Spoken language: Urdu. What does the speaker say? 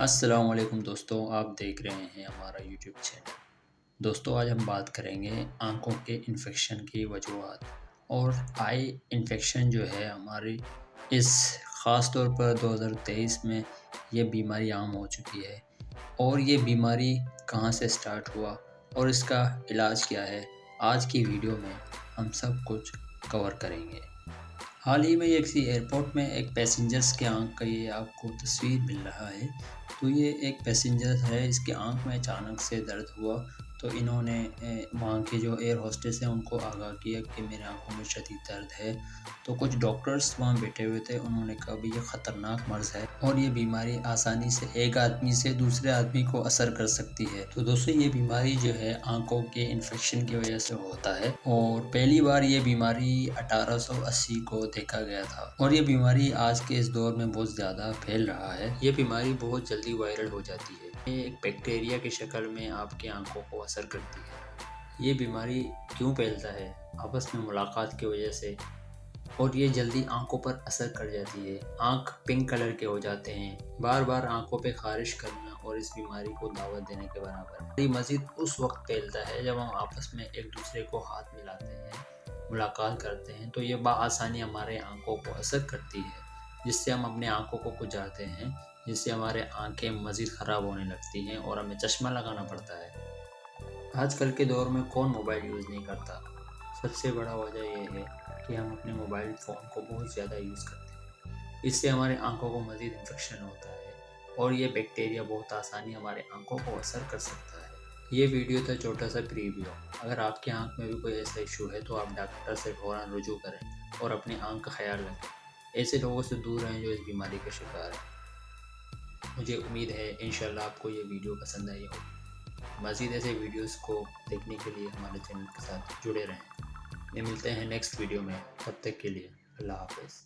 السلام علیکم دوستوں، آپ دیکھ رہے ہیں ہمارا یوٹیوب چینل۔ دوستوں، آج ہم بات کریں گے آنکھوں کے انفیکشن کی وجوہات اور آئی انفیکشن جو ہے ہماری اس خاص طور پر 2023 میں یہ بیماری عام ہو چکی ہے۔ اور یہ بیماری کہاں سے سٹارٹ ہوا اور اس کا علاج کیا ہے، آج کی ویڈیو میں ہم سب کچھ کور کریں گے۔ حال ہی میں یہ کسی ایئرپورٹ میں ایک پیسنجرز کے آنکھ کا یہ آپ کو تصویر مل رہا ہے۔ تو یہ ایک پیسنجر ہے، اس کے آنکھ میں اچانک سے درد ہوا تو انہوں نے وہاں کے جو ایئر ہوسٹس ہیں ان کو آگاہ کیا کہ میرے آنکھوں میں شدید درد ہے۔ تو کچھ ڈاکٹرز وہاں بیٹھے ہوئے تھے، انہوں نے کہا بھی یہ خطرناک مرض ہے اور یہ بیماری آسانی سے ایک آدمی سے دوسرے آدمی کو اثر کر سکتی ہے۔ تو دوستوں، یہ بیماری جو ہے آنکھوں کے انفیکشن کی وجہ سے ہوتا ہے اور پہلی بار یہ بیماری 1880 کو دیکھا گیا تھا اور یہ بیماری آج کے اس دور میں بہت زیادہ پھیل رہا ہے۔ یہ بیماری بہت جلدی وائرل ہو جاتی ہے۔ یہ ایک بیکٹیریا کی شکل میں آپ کی آنکھوں کو اثر کرتی ہے۔ یہ بیماری کیوں پھیلتا ہے؟ آپس میں ملاقات کی وجہ سے، اور یہ جلدی آنکھوں پر اثر کر جاتی ہے۔ آنکھ پنک کلر کے ہو جاتے ہیں، بار بار آنکھوں پہ خارش کرنا اور اس بیماری کو دعوت دینے کے برابر ہے۔ یہ مزید اس وقت پھیلتا ہے جب ہم آپس میں ایک دوسرے کو ہاتھ ملاتے ہیں، ملاقات کرتے ہیں، تو یہ بآسانی ہمارے آنکھوں کو اثر کرتی ہے، جس سے ہم اپنے آنکھوں کو کھجاتے ہیں، جس سے ہمارے آنکھیں مزید خراب ہونے لگتی ہیں اور ہمیں چشمہ لگانا پڑتا ہے۔ آج کل کے دور میں کون موبائل یوز نہیں کرتا؟ سب سے بڑا وجہ یہ ہے کہ ہم اپنے موبائل فون کو بہت زیادہ یوز کرتے ہیں۔ اس سے ہمارے آنکھوں کو مزید انفیکشن ہوتا ہے اور یہ بیکٹیریا بہت آسانی ہمارے آنکھوں کو اثر کر سکتا ہے۔ یہ ویڈیو تھا چھوٹا سا پریویو۔ اگر آپ کی آنکھ میں بھی کوئی ایسا ایشو ہے تو آپ ڈاکٹر سے فوراً رجوع کریں اور اپنی آنکھ کا خیال رکھیں۔ ایسے لوگوں سے دور رہیں جو اس بیماری کا شکار ہیں۔ مجھے امید ہے انشاءاللہ آپ کو یہ ویڈیو پسند آئی ہوگی۔ مزید ایسے ویڈیوز کو دیکھنے کے لیے ہمارے چینل کے ساتھ جڑے رہیں۔ یہ ملتے ہیں نیکسٹ ویڈیو میں، تب تک کے لیے اللہ حافظ۔